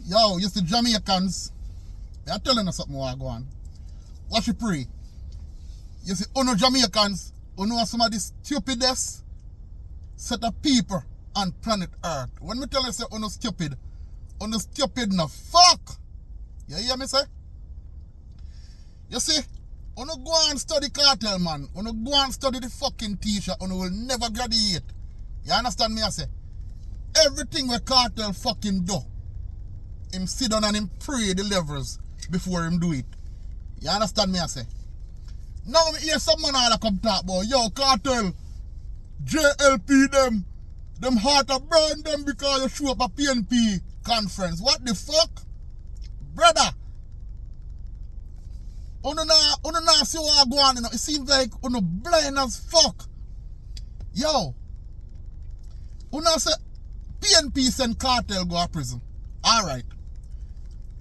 Yo, you see Jamaicans, I'm telling you something what I go on. Watch you pray. You see, uno Jamaicans, uno some of the stupidest set of people on planet Earth. When me tell you say uno stupid no fuck. You hear me say? You see, uno go and study cartel, man. Uno go and study the fucking teacher, uno will never graduate. You understand me I say? Everything where cartel fucking do, him sit down and him pray the levels before him do it. You understand me I say? Now me hear some man that come talk about, yo, cartel, JLP them heart a burn them because you show up a PNP conference. What the fuck? Brother, uno na see what go on, you know. It seems like uno blind as fuck. Yo, uno say PNP send cartel go to prison. Alright.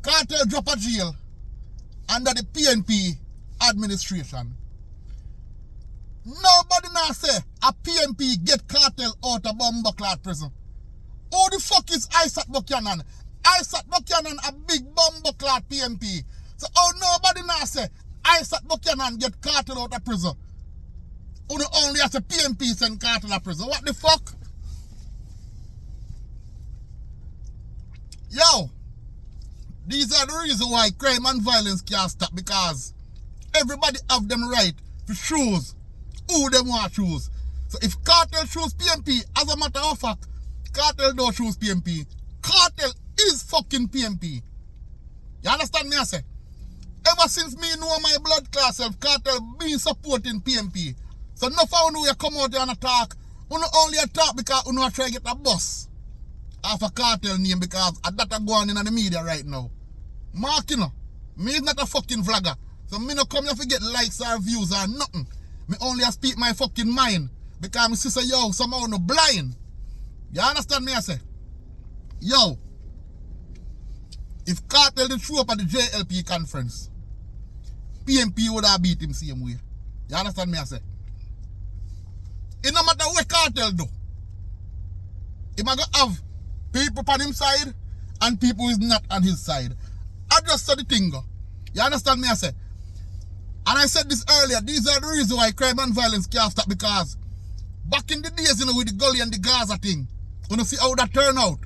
Cartel drop a jail under the PNP administration. Nobody now say a PNP get cartel out of Bumbleclad prison. Who the fuck is Isaac Buchanan? Isaac Buchanan a big Bumbleclad PNP. So how nobody now say Isaac Buchanan get cartel out of prison? Who the only as a PNP send cartel out of prison? What the fuck? Yo, these are the reasons why crime and violence can't stop, because everybody have them right to choose who them want to choose. So if cartel choose PNP, as a matter of fact, cartel don't choose PNP. Cartel is fucking PNP. You understand me I say? Ever since me know my blood class self, cartel been supporting PNP. So enough of you come out here and attack. You only attack because you try to get a bus off a cartel name, because that are going in the media right now. Mark, you know, me is not a fucking vlogger. So me no come here to get likes or views or nothing. Me only speak my fucking mind. Because my sister, yo, somehow no blind. You understand me I say? Yo, if cartel did show up at the JLP conference, PNP would have beat him same way. You understand me I say? It no matter what cartel do, he might have people on his side and people who is not on his side. I just said the thing. You understand me I say? And I said this earlier, these are the reasons why crime and violence can't stop, because back in the days, you know, with the Gully and the Gaza thing, you know, see how that turn out.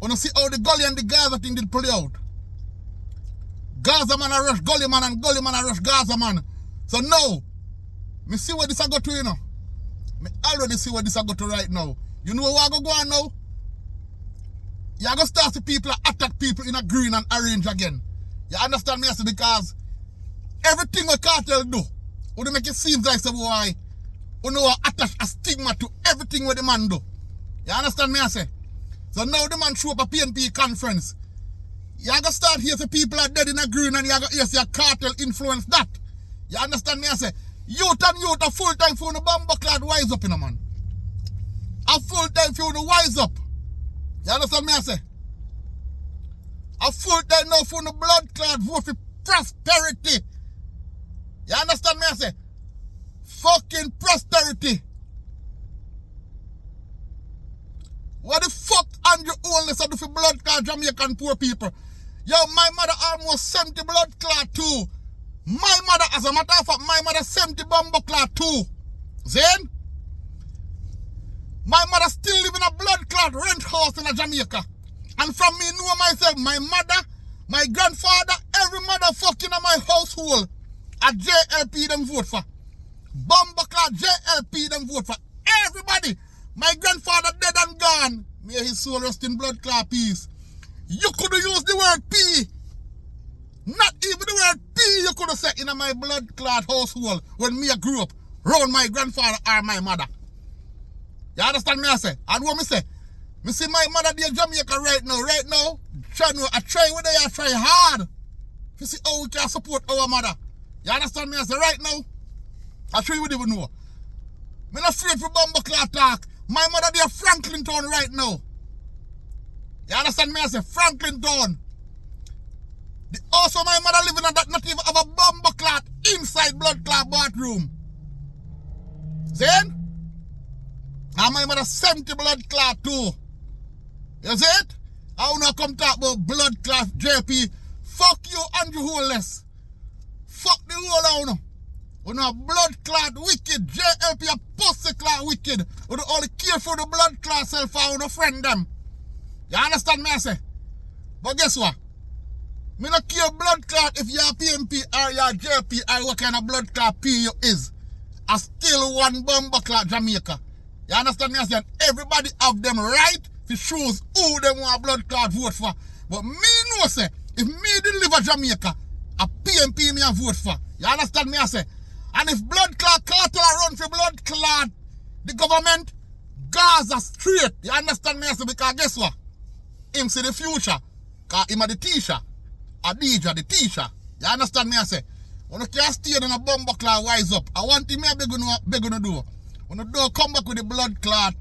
You know, see how the Gully and the Gaza thing did play out. Gaza man a rush Gully man and Gully man a rush Gaza man. So now, me see where this a go to, you know. Me already see where this a go to right now. You know what I go on now? You are going to start to people attack people in a green and orange again. You understand me? I say, because everything what cartel do, would make it seem like some why you know attach a stigma to everything what the man do. You understand me I say? So now the man show up a PNP conference. You are going to start here, so people are dead in a green, and you are going to hear say a cartel influence that. You understand me I say? Youth and youth a full time for the Bumbleclad wise up in a man. A full time for the wise up. You understand me I say? A full time now for the blood clot vote for prosperity. You understand me I say? Fucking prosperity. What the fuck Andrew Holness do for blood clot Jamaican poor people? Yo, my mother almost 70 blood clot too. My mother, as a matter of fact, my mother 70 Bumbleclad too. Then? My mother still live in a blood clot rent house in Jamaica. And from me know myself, my mother, my grandfather, every motherfucking in my household, a JLP them vote for. Bumbleclad JLP them vote for. Everybody. My grandfather dead and gone. May his soul rest in blood clot peace. You could have used the word P. Not even the word P you could have said in my blood clot household when me grew up around my grandfather or my mother. You understand me I say? And what me say? Me see my mother there in Jamaica right now. I try with they try hard. You see how we can support our mother. You understand me I say? Right now, I sure you would even know. Me not afraid for Bumbleclad talk. My mother there Franklin Town right now. You understand me I say? Franklin Town. Also my mother living in that not even have a Bumbleclad inside blood clot bathroom. Then? And my mother 70 blood clot too. You see it? I want y'all come talk about blood clot JP. Fuck you, Andrew Holeless. Fuck the whole of you. You know, blood clot wicked. JLP a pussy clot wicked. You don't only care for the blood clot self and you don't friend them. You understand me I say? But guess what? Me not care blood clot if you're PMP or you're JP or what kind of blood clot P you is. I still one bomber clot Jamaica. You understand me I say? And everybody have them right to choose who them want blood clot vote for. But me know say, if me deliver Jamaica, a PMP me a vote for. You understand me I say? And if blood clot cartel run for blood clot, the government, Gaza straight. You understand me I say? Because guess what? Him see the future. Because him a the teacher. A DJ, the teacher. You understand me I say? When you can't stay in a bomber clot wise up, I want him beg gonna do. When you do come back with the blood clot,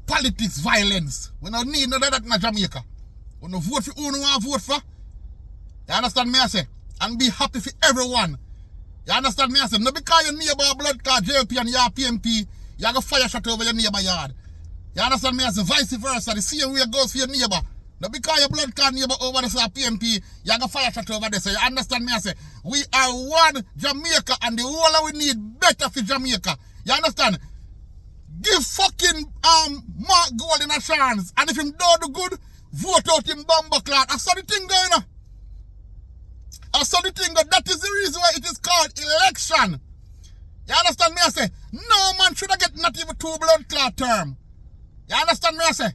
politics, violence. We don't need none of that in Jamaica. When you vote for who you want to vote for, you understand me I say? And be happy for everyone. You understand me I say? Not because your neighbor blood clot JP and your PMP, you have a fire shot over your neighbor yard. You understand me I say? Vice versa, the same way it goes for your neighbor. Not because your blood clot neighbor over there say PMP, you have a fire shot over there. So you understand me I say? We are one Jamaica and the whole we need better for Jamaica. You understand? Give fucking Mark Gold in a chance. And if him don't do good, vote out him bomber clot. I saw the thing going on. I saw the thing going. That is the reason why it is called election. You understand me I say? No man should have get not even 2 blood clot term. You understand me I say?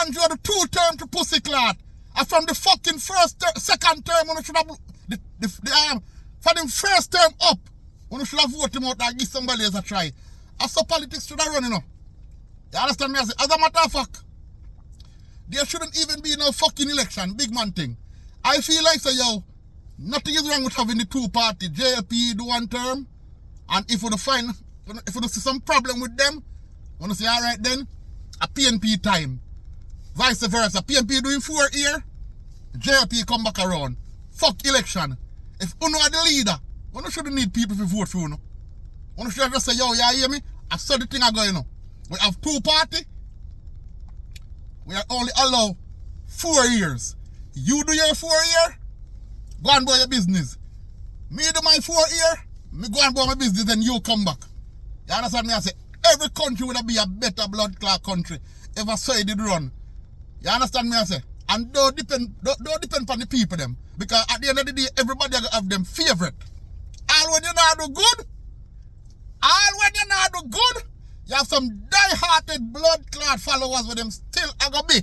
Andrew the 2 term to pussy clot. And from the fucking second term when you should have from the first term up, when you should have voted him out and give somebody else a try. I saw politics should have run, you know. You understand me I say? As a matter of fact, there shouldn't even be no fucking election, big man thing. I feel like say yo, nothing is wrong with having the 2 party, JLP do 1 term, and if you find, if you see some problem with them, you say alright then, a PNP time. Vice versa, PNP doing 4 year, JLP come back around. Fuck election. If you are the leader, you shouldn't need people to vote for you. You should just say, yo, you hear me? I saw the thing I go, you know. We have 2 party, we are only allow 4 years. You do your 4 year, go and do your business. Me do my 4 year, me go and do my business and you come back. You understand me? I say, every country would be a better blood clot country if I say it did run. You understand me? I say? And don't depend on the people them. Because at the end of the day, everybody have them favorite. All when you not do good, you have some die-hearted blood clot followers with them still gonna be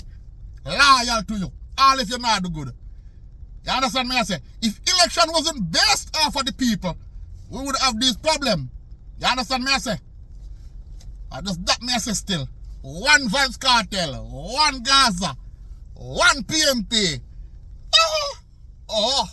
loyal to you. All if you not do good. You understand me? I say? If election wasn't based off of the people, we would have this problem. You understand me? I say? I just that me I say still. 1 Vibes Cartel, 1 Gaza, 1 PMP. Oh.